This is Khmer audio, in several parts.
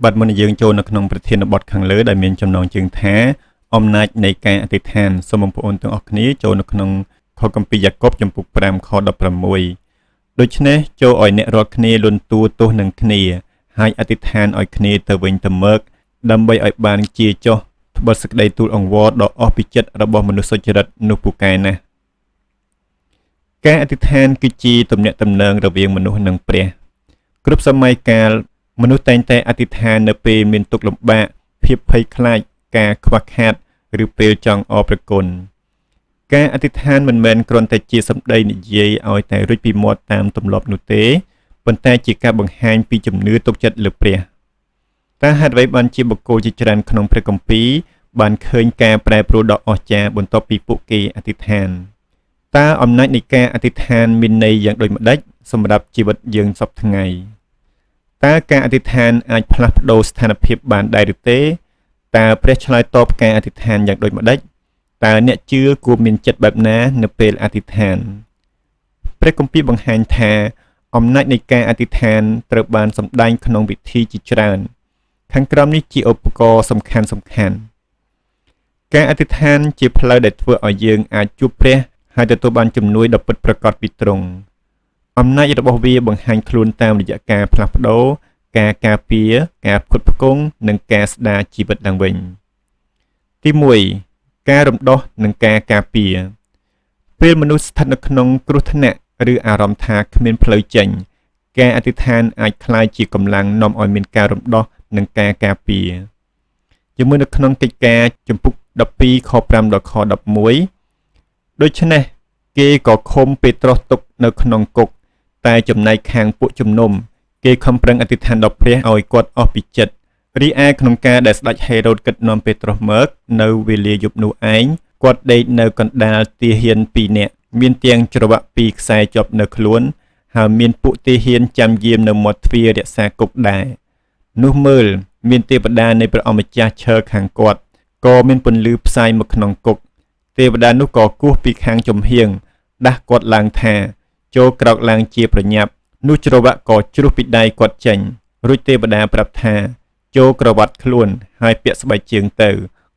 บัดមុនយើងចូលនៅក្នុងប្រធានបទខាងលើដែលមានចំណងជើងថាអំណាចនៃការអធិដ្ឋានសូមបងប្អូនទាំងអស់គ្នាចូលនៅក្នុងខគម្ពីរយ៉ាកុបចំពុក5ខ16ដូច្នេះចូលឲ្យអ្នករាល់គ្នាលន់តួទោសនឹងគ្នាហើយអធិដ្ឋានឲ្យគ្នាទៅវិញទៅមកដើម្បីឲ្យបានជាចុះត្បិតសេចក្តីទូលអង្វរដ៏អស់ពីចិត្តរបស់មនុស្សសុចរិតនោះពូកែណាស់ការអធិដ្ឋានគឺជាទំនាក់ទំនងរវាងមនុស្សនិងព្រះគ្រប់សម័យកាលមនុស្សតែងតែអធិដ្ឋាននៅពេលមានទុក្ខលំបាកភាពភ័យខ្លាចការខ្វះខាតឬពេលចង់អរព្រគុណការអធិដ្ឋានមិនមែនគ្រាន់តែជាសម្ដីនិយាយឲ្យតែរួចពីមាត់តាមទម្លាប់នោះទេប៉ុន្តែជាការបង្ហាញពីជំនឿទុកចិត្តលើព្រះតើហេតុអ្វីបានជាបុគ្គលជាច្រើនក្នុងព្រះគម្ពីរបានឃើញការប្រែប្រួលដ៏អស្ចារ្យបន្ទាប់ពីពួកគេអធិដ្ឋានតើអំណាចនៃការអធិដ្ឋានមានន័យយ៉ាងដូចម្តេចសម្រាប់ជីវិតយើងសប្តាហ៍ថ្ងៃតើការអធិដ្ឋានអាចផ្លាស់ប្ដូរស្ថានភាពបានដែរឬទេតើព្រះឆ្លើយតបការអធិដ្ឋានយ៉ាងដូចម្តេចតើអ្នកជឿគួរមានចិត្តបែបណានៅពេលអធិដ្ឋានព្រះគម្ពីរបង្ហាញថាអំណាចនៃការអធិដ្ឋានត្រូវបានសម្ដែងក្នុងវិធីជាច្រើនខាងក្រោមនេះជាឧបករណ៍សំខាន់ការអធិដ្ឋានជាផ្លូវដែលធ្វើឲ្យយើងអាចជួបព្រះហើយទទួលបានជំនួយដ៏ពិតប្រាកដពីទ្រង់អំណាចរបស់វាបង្ហាញខ្លួនតាមរយៈការផ្លាស់ប្ដូរការការពារការផ្គត់ផ្គង់និងការស្ដារជីវិតឡើងវិញទី1ការរំដោះនិងការការពារពេលមនុស្សស្ថិតនៅក្នុងគ្រោះថ្នាក់ឬអារម្មណ៍ថាគ្មានផ្លូវចេញការអធិដ្ឋានអាចក្លាយជាកម្លាំងនាំឲ្យមានការរំដោះនិងការការពារជាមួយនៅក្នុងកិច្ចការជំពូក12ខ5ដល់ខ11ដូច្នេះគេក៏ឃុំពេត្រុសទុកនៅក្នុងគុកតែចំណែកខាងពួកជំនុំគេខំប្រឹងអធិដ្ឋានដល់ព្រះឲ្យគាត់អស់ពីចិត្តរីឯក្នុងការដែលស្ដេចហេរ៉ូតគិតនាំពេត្រុសមកនៅវេលាយប់នោះឯងគាត់ដេកនៅកណ្ដាលទាហាន2នាក់មានទាំងច្រវាក់2ខ្សែជាប់នៅខ្លួនហើយមានពួកទាហានចាំយាមនៅមាត់ទ្វាររក្សាគុកដែរនោះមើលមានទេវតានៃព្រះអម្ចាស់ឈរខាងគាត់ក៏មានពន្លឺផ្សាយមកក្នុងគុកទេវតានោះក៏គោះពីខាងចំហៀងដាស់គាត់ឡើងថាចូលក្រោកឡើងជាប្រញាប់នោះច្រវាក់ក៏ជ្រុះពីដៃគាត់ចេញរួចទេវតាប្រាប់ថាចូលក្រវ៉ាត់ខ្លួនហើយពាក់ស្បែកជើងទៅ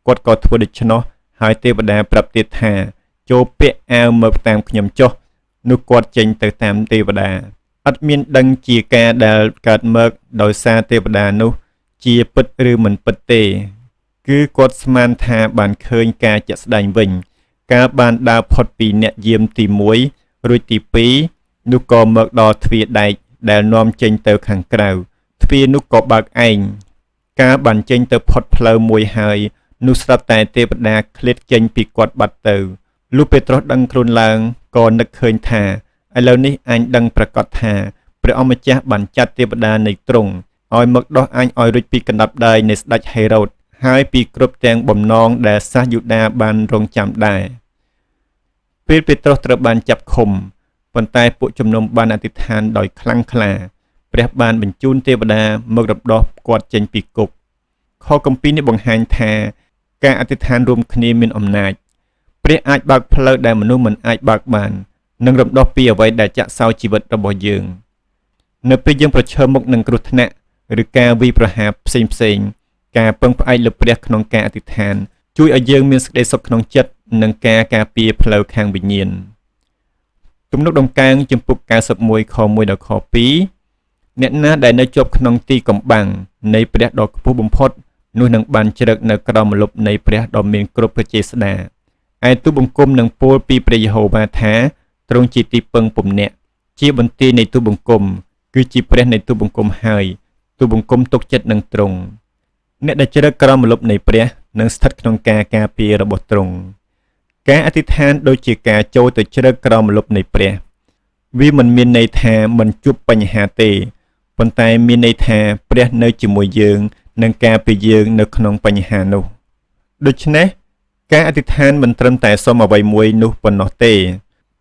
គាត់ក៏ធ្វើដូច្នោះហើយទេវតាប្រាប់ទៀតថាចូលពាក់អាវមកតាមខ្ញុំចុះនោះគាត់ចេញទៅតាមទេវតាអត់មានដឹងជាការដែលកើតមកដោយសារទេវតានោះជាពិតឬមិនពិតទេគឺគាត់ស្មានថាបានឃើញការជាក់ស្ដែងវិញការបានដើរផុតពីអ្នកយាមទី1រួចទី2នោះក៏មកដល់ទ្វារដែកដែលនាំចេញទៅខាងក្រៅទ្វារនោះក៏បើកឯងការបានចេញទៅផុតផ្លូវមួយហើយនោះស្រាប់តែទេវតាឃ្លាតចេញពីគាត់បាត់ទៅលុះពេត្រុសដឹងខ្លួនឡើងក៏នឹកឃើញថាឥឡូវនេះអញដឹងប្រកាសថាព្រះអម្ចាស់បានចាត់ទេវតានៃទ្រង់ឲ្យមកដោះអញឲ្យរួចពីកណ្ដាប់ដៃនៃស្ដេចហេរ៉ូតហើយពីគ្រប់ទាំងបំណងដែលសាសយូដាបានរងចាំដែរពេលពេត្រុសត្រូវបានចាប់ឃុំប៉ុន្តែពួកជំនុំបានអធិដ្ឋានដោយខ្លាំងក្លាព្រះបានបញ្ជូនទេវតាមករំដោះគាត់ចេញពីគុកខគម្ពីរនេះបង្ហាញថាការអធិដ្ឋានរួមគ្នាមានអំណាចព្រះអាចបើកផ្លូវដែលមនុស្សមិនអាចបើកបាននិងរំដោះពីអ្វីដែលចាក់សោជីវិតរបស់យើងនៅពេលយើងប្រឈមមុខនឹងគ្រោះថ្នាក់ឬការវាយប្រហារផ្សេងការពឹងផ្អែកលើព្រះក្នុងការអធិដ្ឋានជួយឲ្យយើងមានសេចក្តីសុខក្នុងចិត្តនិងការការពារផ្លូវខាងវិញ្ញាណទំនុកដំកើងជំពូក91ខ1ដល់ខ2អ្នកណាដែលនៅជាប់ក្នុងទីកំបាំងនៃព្រះដ៏ខ្ពស់បំផុតនោះនឹងបានជ្រកនៅក្រោមម្លប់នៃព្រះដ៏មានគ្រប់ព្រះចេស្តាឯទូលបង្គំនឹងពោលពីព្រះយេហូវ៉ាថាទ្រង់ជាទីពឹងពំនាក់ជាបន្ទាយនៃទូលបង្គំគឺជាព្រះនៃទូលបង្គំហើយទូលបង្គំទុកចិត្តនឹងទ្រង់អ្នកដែលជ្រកក្រោមម្លប់នៃព្រះនឹងស្ថិតក្នុងការការពាររបស់ទ្រង់ការអធិដ្ឋានដូចជាការចូលទៅជ្រកក្រោមម្លប់នៃព្រះវាមិនមានន័យថាមិនជួបបញ្ហាទេប៉ុន្តែមានន័យថាព្រះនៅជាមួយយើងនិងការពារយើងនៅក្នុងបញ្ហានោះដូច្នេះការអធិដ្ឋានមិនត្រឹមតែសុំអ្វីមួយនោះប៉ុណ្ណោះទេ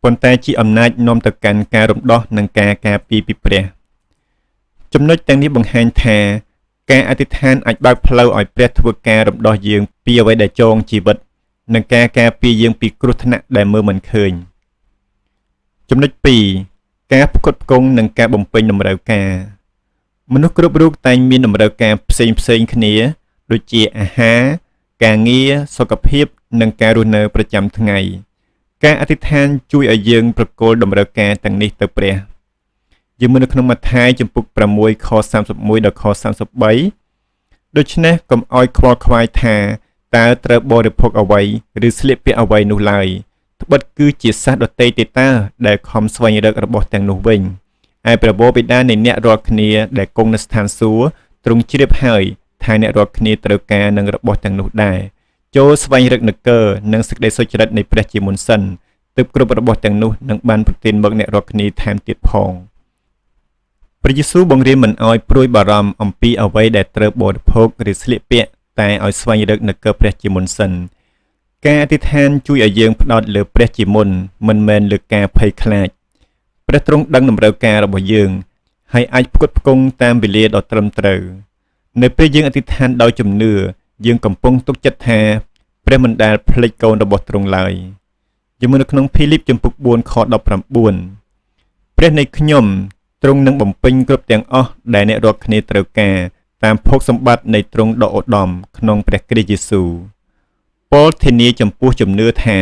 ប៉ុន្តែជាអំណាចនាំទៅកាន់ការរំដោះនិងការការពារពីព្រះចំណុចទាំងនេះបង្ហាញថាការអធិដ្ឋានអាចបើកផ្លូវឲ្យព្រះធ្វើការរំដោះយើងពីអ្វីដែលចងជីវិតនិងការការពារយើងពីគ្រោះថ្នាក់ដែលមើលមិនឃើញចំណុច2ការផ្គត់ផ្គង់និងការបំពេញតម្រូវការ មនុស្សគ្រប់រូបតែងមានតម្រូវការផ្សេងៗគ្នាដូចជាអាហារការងារសុខភាពនិងការរស់នៅប្រចាំថ្ងៃការអធិដ្ឋានជួយឲ្យយើងប្រគល់តម្រូវការទាំងនេះទៅព្រះយើងមើលនៅក្នុងម៉ាថាយចំពុក6ខ31ដល់ខ33ដូច្នេះកុំឲ្យខ្វល់ខ្វាយថាតើត្រូវបរិភោគអ្វីឬស្លៀកពាក់អ្វីនោះឡើយត្បិតគឺជាសាសដតីទេតាដែលខំស្វែងរករបស់ទាំងនោះវិញឯព្រះបិតានៃអ្នករាល់គ្នាដែលគង់នៅស្ថានសួគ៌ទ្រង់ជ្រាបហើយថាអ្នករាល់គ្នាត្រូវការនឹងរបស់ទាំងនោះដែរចូលស្វែងរកនគរនិងសេចក្តីសុចរិតនៃព្រះជាមុនសិនទើបគ្រប់របស់ទាំងនោះនឹងបានប្រទានមកអ្នករាល់គ្នាថែមទៀតផងព្រះយេស៊ូវបង្រៀនមិនឲ្យព្រួយបារម្ភអំពីអ្វីដែលត្រូវបរិភោគឬស្លៀកពាក់តែឲ្យស្វែងរកនគរព្រះជាមុនសិនការអធិដ្ឋានជួយឲ្យយើងផ្ដោតលើព្រះជាមុនមិនមែនលើការភ័យខ្លាចព្រះទ្រង់ដឹងតម្រូវការរបស់យើងហើយអាចផ្គត់ផ្គង់តាមវេលាដ៏ត្រឹមត្រូវនៅពេលយើងអធិដ្ឋានដោយជំនឿយើងកំពុងទុកចិត្តថាព្រះមិនដែលភ្លេចកូនរបស់ទ្រង់ឡើយយើងមើលនៅក្នុងភីលីបចំពុក4ខ19ព្រះនៃខ្ញុំទ្រង់នឹងបំពេញគ្រប់ទាំងអស់ដែលអ្នករាល់គ្នាត្រូវការតាមភោគសម្បត្តិនៃទ្រង់ដ៏ឧត្តមក្នុងព្រះគ្រីស្ទយេស៊ូវពោលធានាចំពោះជំនឿថា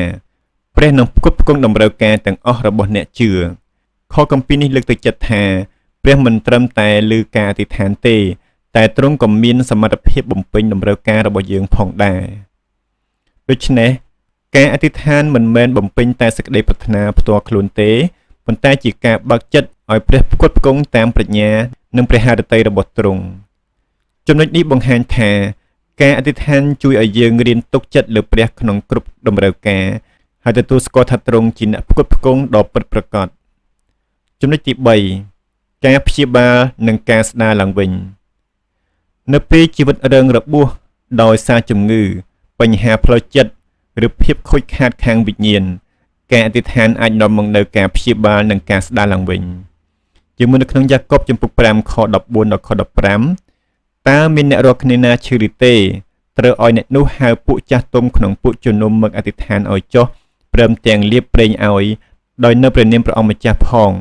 ព្រះនឹងផ្គត់ផ្គង់តម្រូវការទាំងអស់របស់អ្នកជឿខគម្ពីរនេះលើកទឹកចិត្តថាព្រះមិនត្រឹមតែលើការអធិដ្ឋានទេតែទ្រង់ក៏មានសមត្ថភាពបំពេញតម្រូវការរបស់យើងផងដែរដូច្នេះការអធិដ្ឋានមិនមែនបំពេញតែសេចក្តីប្រាថ្នាផ្ទាល់ខ្លួនទេប៉ុន្តែជាការបើកចិត្តឲ្យព្រះផ្គត់ផ្គង់តាមប្រាជ្ញានិងព្រះハរតីរបស់ទ្រង់ចំណុចនេះបង្ហាញថាការអធិដ្ឋានជួយឲ្យយើងរៀនទុកចិត្តលើព្រះក្នុងគ្រប់តម្រូវការហើយទទួលស្គាល់ថាទ្រង់ជាអ្នកផ្គត់ផ្គង់ដ៏ពិតប្រាកដចំណុចទី3ការព្យាបាលនិងការស្ដារឡើងវិញនៅពេលជីវិតរងរបួសដោយសារជំងឺបញ្ហាផ្លូវចិត្តឬភាពខូចខាតខាងវិញ្ញាណការអធិដ្ឋានអាចនាំមកនូវការព្យាបាលនិងការស្ដារឡើងវិញជាមុននៅក្នុងយ៉ាកុបចំពុក5ខ14ដល់ខ15តើមានអ្នករាល់គ្នាណាឈឺឬទេត្រូវឲ្យអ្នកនោះហៅពួកចាស់ទុំក្នុងពួកជំនុំមកអធិដ្ឋានឲ្យចុះព្រមទាំងលាបប្រេងឲ្យដោយនៅព្រះនាមព្រះអង្គម្ចាស់ផង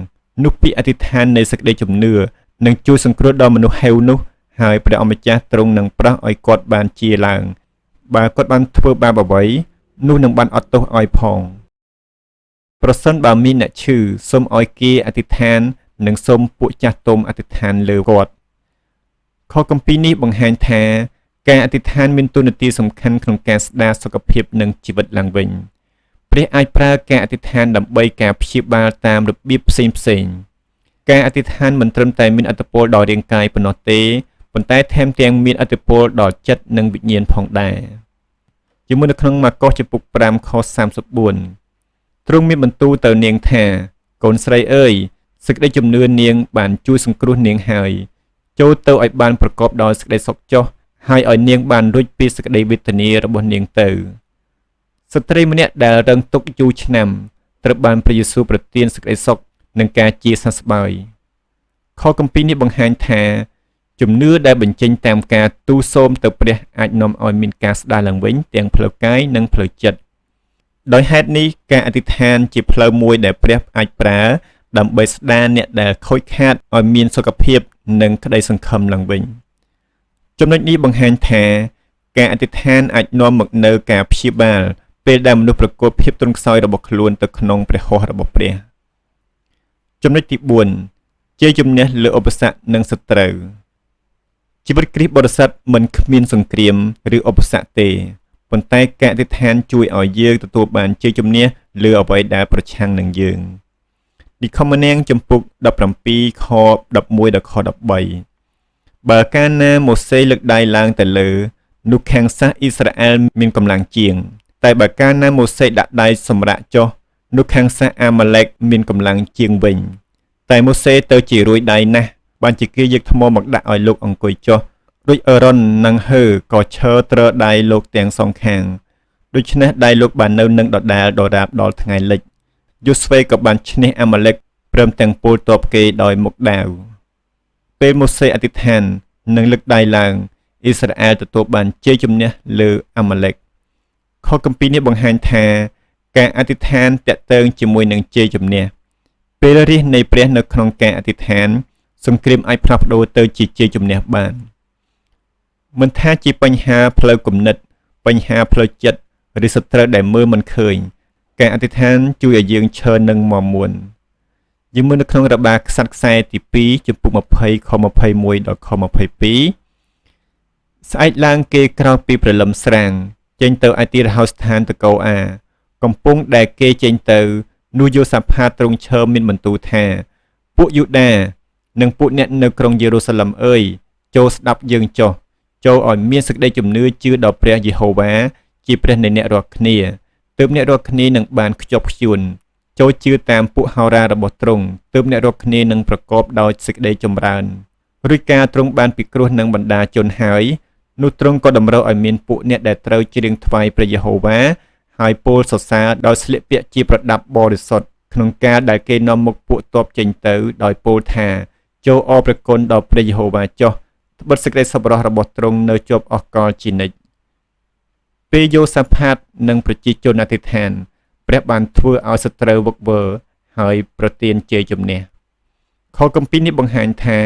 នោះពាក្យអធិដ្ឋាននៃសេចក្តីជំនឿនឹងជួយសង្គ្រោះដល់មនុស្សហេវនោះហើយព្រះអង្គម្ចាស់ទ្រង់នឹងប្រោះឲ្យគាត់បានជាឡើងបើគាត់បានធ្វើបាបអ្វីនោះនឹងបានអត់ទោសឲ្យផងប្រសិនបើមានអ្នកឈឺសូមឲ្យគេអធិដ្ឋាននិងសូមពួកចាស់ទុំអធិដ្ឋានលើគាត់ខគម្ពីរនេះបង្ហាញថាការអធិដ្ឋានមានតួនាទីសំខាន់ក្នុងការស្ដារសុខភាពនិងជីវិតឡើងវិញព្រះអាចប្រើការអធិដ្ឋានដើម្បីការព្យាបាលតាមរបៀបផ្សេងៗការអធិដ្ឋានមិនត្រឹមតែមានឥទ្ធិពលដល់រាងកាយប៉ុណ្ណោះទេប៉ុន្តែថែមទាំងមានឥទ្ធិពលដល់ចិត្តនិងវិញ្ញាណផងដែរជាមួយនៅក្នុងម៉ាកុសចំពុក5ខ34ទ្រង់មានបន្ទូលទៅនាងថាកូនស្រីអើយសេចក្តីជំនឿនាងបានជួយសង្គ្រោះនាងហើយចូលទៅឲ្យបានប្រកបដោយសេចក្តីសុខចុះហើយឲ្យនាងបានរួចពីសេចក្តីវេទនារបស់នាងទៅស្ត្រីម្នាក់ដែលរងទុក្ខយូរឆ្នាំត្រូវបានព្រះយេស៊ូវប្រទានសេចក្តីសុខនិងការជាសះស្បើយខគម្ពីរនេះបង្ហាញថាជំនឿដែលបញ្ចេញតាមការទូលសូមទៅព្រះអាចនាំឲ្យមានការស្ដារឡើងវិញទាំងផ្លូវកាយនិងផ្លូវចិត្តដោយហេតុនេះការអធិដ្ឋានជាផ្លូវមួយដែលព្រះអាចប្រើដើម្បីស្ដារអ្នកដែលខូចខាតឲ្យមានសុខភាពនិងក្តីសង្ឃឹមឡើងវិញចំណុចនេះបង្ហាញថាការអធិដ្ឋានអាចនាំមកនូវការព្យាបាលពេលដែលមនុស្សប្រកបភាពទន់ខ្សោយរបស់ខ្លួនទៅក្នុងព្រះហស្ថរបស់ព្រះចំណុចទី4ជ័យជំនះលើឧបសគ្គនិងសត្រូវជីវិតគ្រីស្ទបរិសុទ្ធមិនគ្មានសង្គ្រាមឬឧបសគ្គទេប៉ុន្តែការអធិដ្ឋានជួយឲ្យយើងទទួលបានជ័យជំនះលើអ្វីដែលប្រឆាំងនឹងយើងនិខមនាងចំពុក17ខ11ដល់ខ13បើកាលណាម៉ូសេលើកដៃឡើងទៅលើនោះខាងសាសអ៊ីស្រាអែលមានកម្លាំងជាងតែបើកាលណាម៉ូសេដាក់ដៃសម្រាកចុះនោះខាងសាសអាម៉ាឡេកមានកម្លាំងជាងវិញតែម៉ូសេទៅជារួយដៃណាស់បានជាគេយកថ្មមកដាក់ឲ្យលោកអង្គុយចុះដូចអេរ៉ុននិងហឺក៏ឈរទ្រើដៃលោកទាំងសងខាងដូច្នេះដៃលោកបាននៅនឹងដដែលដរាបដល់ថ្ងៃលិចយូស្វេក៏បានឈ្នះអាម៉ាឡេកព្រមទាំងពលទ័ពគេដោយមុខដាវពេលម៉ូសេអធិដ្ឋាននិងលើកដៃឡើងអ៊ីស្រាអែលទទួលបានជ័យជំនះលើអាម៉ាឡេកខគម្ពីរនេះបង្ហាញថាការអធិដ្ឋានតាក់ទងជាមួយនឹងជ័យជំនះពេលរាជនៃព្រះនៅក្នុងការអធិដ្ឋាន សង្គ្រាមអាចផ្លាស់ប្ដូរទៅជាជ័យជំនះបានមិនថាជាបញ្ហាផ្លូវគំនិតបញ្ហាផ្លូវចិត្តឬសត្រូវដែលមើលមិនឃើញការអធិដ្ឋានជួយឲ្យយើងឈរនឹងមាំមួនយើងមើលនៅក្នុងរបារខ្សត្រខ្សែទី2ចំពុក20ខ21ដល់ខ22ស្អែកឡើងគេក្រោយពីព្រលឹមស្រាងចេញទៅឯទីរហោស្ថានតកោអាកំពុងដែលគេចេញទៅនោះយូសាផាតទ្រង់ឈើមានបន្ទូលថាពួកយូដានិងពួកអ្នកនៅក្រុងយេរូសាឡឹមអើយចូលស្ដាប់យើងចុះចូលឲ្យមានសេចក្តីជំនឿជឿដល់ព្រះយេហូវ៉ាជាព្រះនៃអ្នករាល់គ្នាទើបអ្នករាល់គ្នានឹងបានខ្ជាប់ខ្ជួនចូលជឿតាមពួកហោរារបស់ទ្រង់ទើបអ្នករាល់គ្នានឹងប្រកបដោយសេចក្តីចម្រើនរួចការទ្រង់បានពិគ្រោះនឹងបណ្ដាជនហើយនោះទ្រង់ក៏តម្រូវឲ្យមានពួកអ្នកដែលត្រូវច្រៀងថ្វាយព្រះយេហូវ៉ាហើយពោលសរសើរដោយស្លៀកពាក់ជាប្រដាប់បរិសុទ្ធក្នុងការដែលគេនាំមុខពួកទ័ពចេញទៅដោយពោលថាចូលអរព្រះគុណដល់ព្រះយេហូវ៉ាចុះត្បិតសេចក្តីសប្បុរសរបស់ទ្រង់នៅជាប់អស់កលជានិច្ចពេលយូសាផាតនិងប្រជាជនអធិដ្ឋានព្រះបានធ្វើឲ្យសត្រូវវឹកវរហើយប្រទានជ័យជំនះខគម្ពីរនេះបង្ហាញថា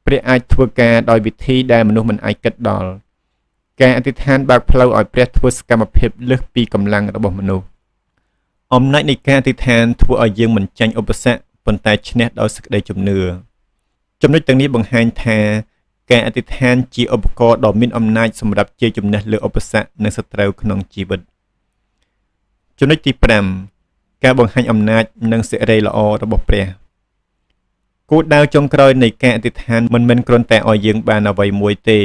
ព្រះអាចធ្វើការដោយវិធីដែលមនុស្សមិនអាចគិតដល់ការអធិដ្ឋានបើកផ្លូវឲ្យព្រះធ្វើសកម្មភាពលើសពីកម្លាំងរបស់មនុស្សអំណាចនៃការអធិដ្ឋានធ្វើឲ្យយើងមិនចាញ់ឧបសគ្គប៉ុន្តែឈ្នះដោយសេចក្តីជំនឿចំណុចទាំងនេះបង្ហាញថាការអធិដ្ឋានជាឧបករណ៍ដ៏មានអំណាចសម្រាប់ជ័យជំនះលើឧបសគ្គនិងសត្រូវក្នុងជីវិតចំណុចទី5ការបង្ហាញអំណាចនិងសេរីល្អរបស់ព្រះគោលដៅចុងក្រោយនៃការអធិដ្ឋានមិនមែនគ្រាន់តែឲ្យយើងបានអ្វីមួយទេ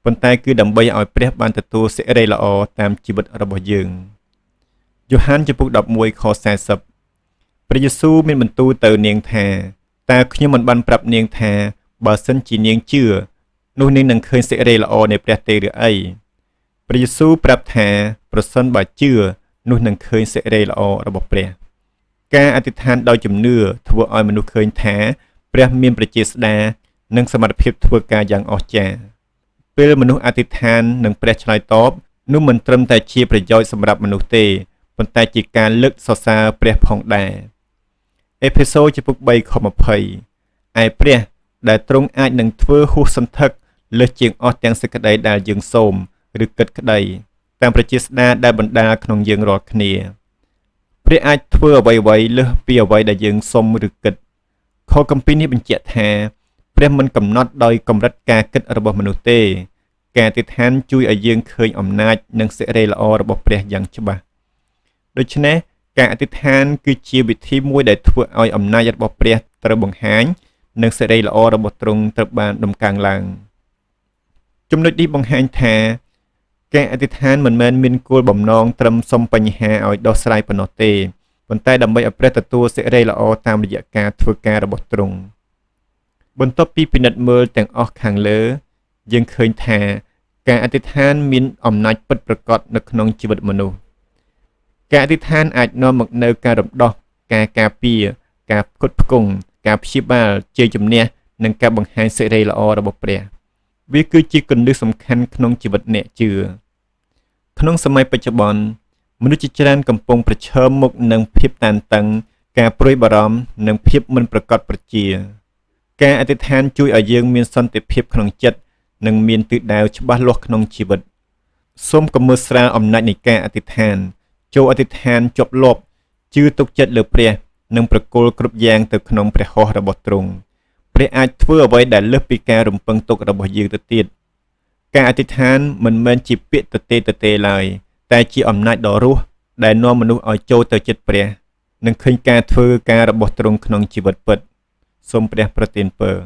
ប៉ុន្តែគឺដើម្បីឲ្យព្រះបានទទួលសេរីល្អតាមជីវិតរបស់យើងយ៉ូហានចំពុក11ខ40ព្រះយេស៊ូវមានបន្ទូលទៅនាងថាតើខ្ញុំមិនបានប្រាប់នាងថាបើសិនជានាងជឿនោះនាងនឹងឃើញសេរីល្អនៃព្រះទេឬអីព្រះយេស៊ូវប្រាប់ថាប្រសិនបើជឿនោះនឹងឃើញសេរីល្អរបស់ព្រះការអធិដ្ឋានដោយជំនឿធ្វើឲ្យមនុស្សឃើញថាព្រះមានប្រជាស្ដានិងសមត្ថភាពធ្វើការយ៉ាងអស្ចារ្យពេលមនុស្សអធិដ្ឋាននឹងព្រះឆ្លើយតបនោះមិនត្រឹមតែជាប្រយោជន៍សម្រាប់មនុស្សទេប៉ុន្តែជាការលើកសរសើរព្រះផងដែរអេភេសូចំពុក3ខ20ឯព្រះដែលទ្រង់អាចនឹងធ្វើហួសសន្ធឹកលើសជាងអស់ទាំងសេចក្តីដែលយើងសូមឬគិតក្តីតាមប្រជាស្ដាដែលបណ្ដាលក្នុងយើងរាល់គ្នាព្រះអាចធ្វើអ្វីៗលើសពីអ្វីដែលយើងសុំឬគិតខគម្ពីរនេះបញ្ជាក់ថាព្រះមិនកំណត់ដោយកម្រិតការគិតរបស់មនុស្សទេការអធិដ្ឋានជួយឲ្យយើងឃើញអំណាចនិងសេរីល្អរបស់ព្រះយ៉ាងច្បាស់ដូច្នេះការអធិដ្ឋានគឺជាវិធីមួយដែលធ្វើឲ្យអំណាចរបស់ព្រះត្រូវបង្ហាញនិងសេរីល្អរបស់ទ្រង់ត្រូវបានដំកើងឡើងចំណុចនេះបង្ហាញថាការអធិដ្ឋានមិនមែនមានគោលបំណងត្រឹមសុំបញ្ហាឲ្យដោះស្រាយប៉ុណ្ណោះទេប៉ុន្តែដើម្បីឲ្យព្រះទទួលសេរីល្អតាមរយៈការធ្វើការរបស់ទ្រង់បន្ទាប់ពីពិនិត្យមើលទាំងអស់ខាងលើយើងឃើញថាការអធិដ្ឋានមានអំណាចពិតប្រាកដនៅក្នុងជីវិតមនុស្សការអធិដ្ឋានអាចនាំមកនូវការរំដោះការការពារការផ្គត់ផ្គង់ការព្យាបាលជ័យជំនះនិងការបង្ហាញសេរីល្អរបស់ព្រះវាគឺជាគន្លឹះសំខាន់ក្នុងជីវិតអ្នកជឿក្នុងសម័យបច្ចុប្បន្នមនុស្សជាច្រើនកំពុងប្រឈមមុខនឹងភាពតានតឹងការព្រួយបារម្ភនិងភាពមិនប្រកបប្រជាការអធិដ្ឋានជួយឲ្យយើងមានសន្តិភាពក្នុងចិត្តនិងមានទិសដៅច្បាស់លាស់ក្នុងជីវិតសូមកុំមើលស្រាលអំណាចនៃការអធិដ្ឋានចូលអធិដ្ឋានជាប់លាប់ជឿទុកចិត្តលើព្រះនិងប្រគល់គ្រប់យ៉ាងទៅក្នុងព្រះហស្ថរបស់ទ្រង់ព្រះអាចធ្វើអ្វីដែលលើសពីការរំពឹងទុករបស់យើងទៅទៀតការអធិដ្ឋានមិនមែនជាពាក្យទទេឡើយតែជាអំណាចដ៏រស់ដែលនាំមនុស្សឲ្យចូលទៅជិតព្រះនិងឃើញការធ្វើការរបស់ទ្រង់ក្នុងជីវិតពិតសូមព្រះប្រទានពរ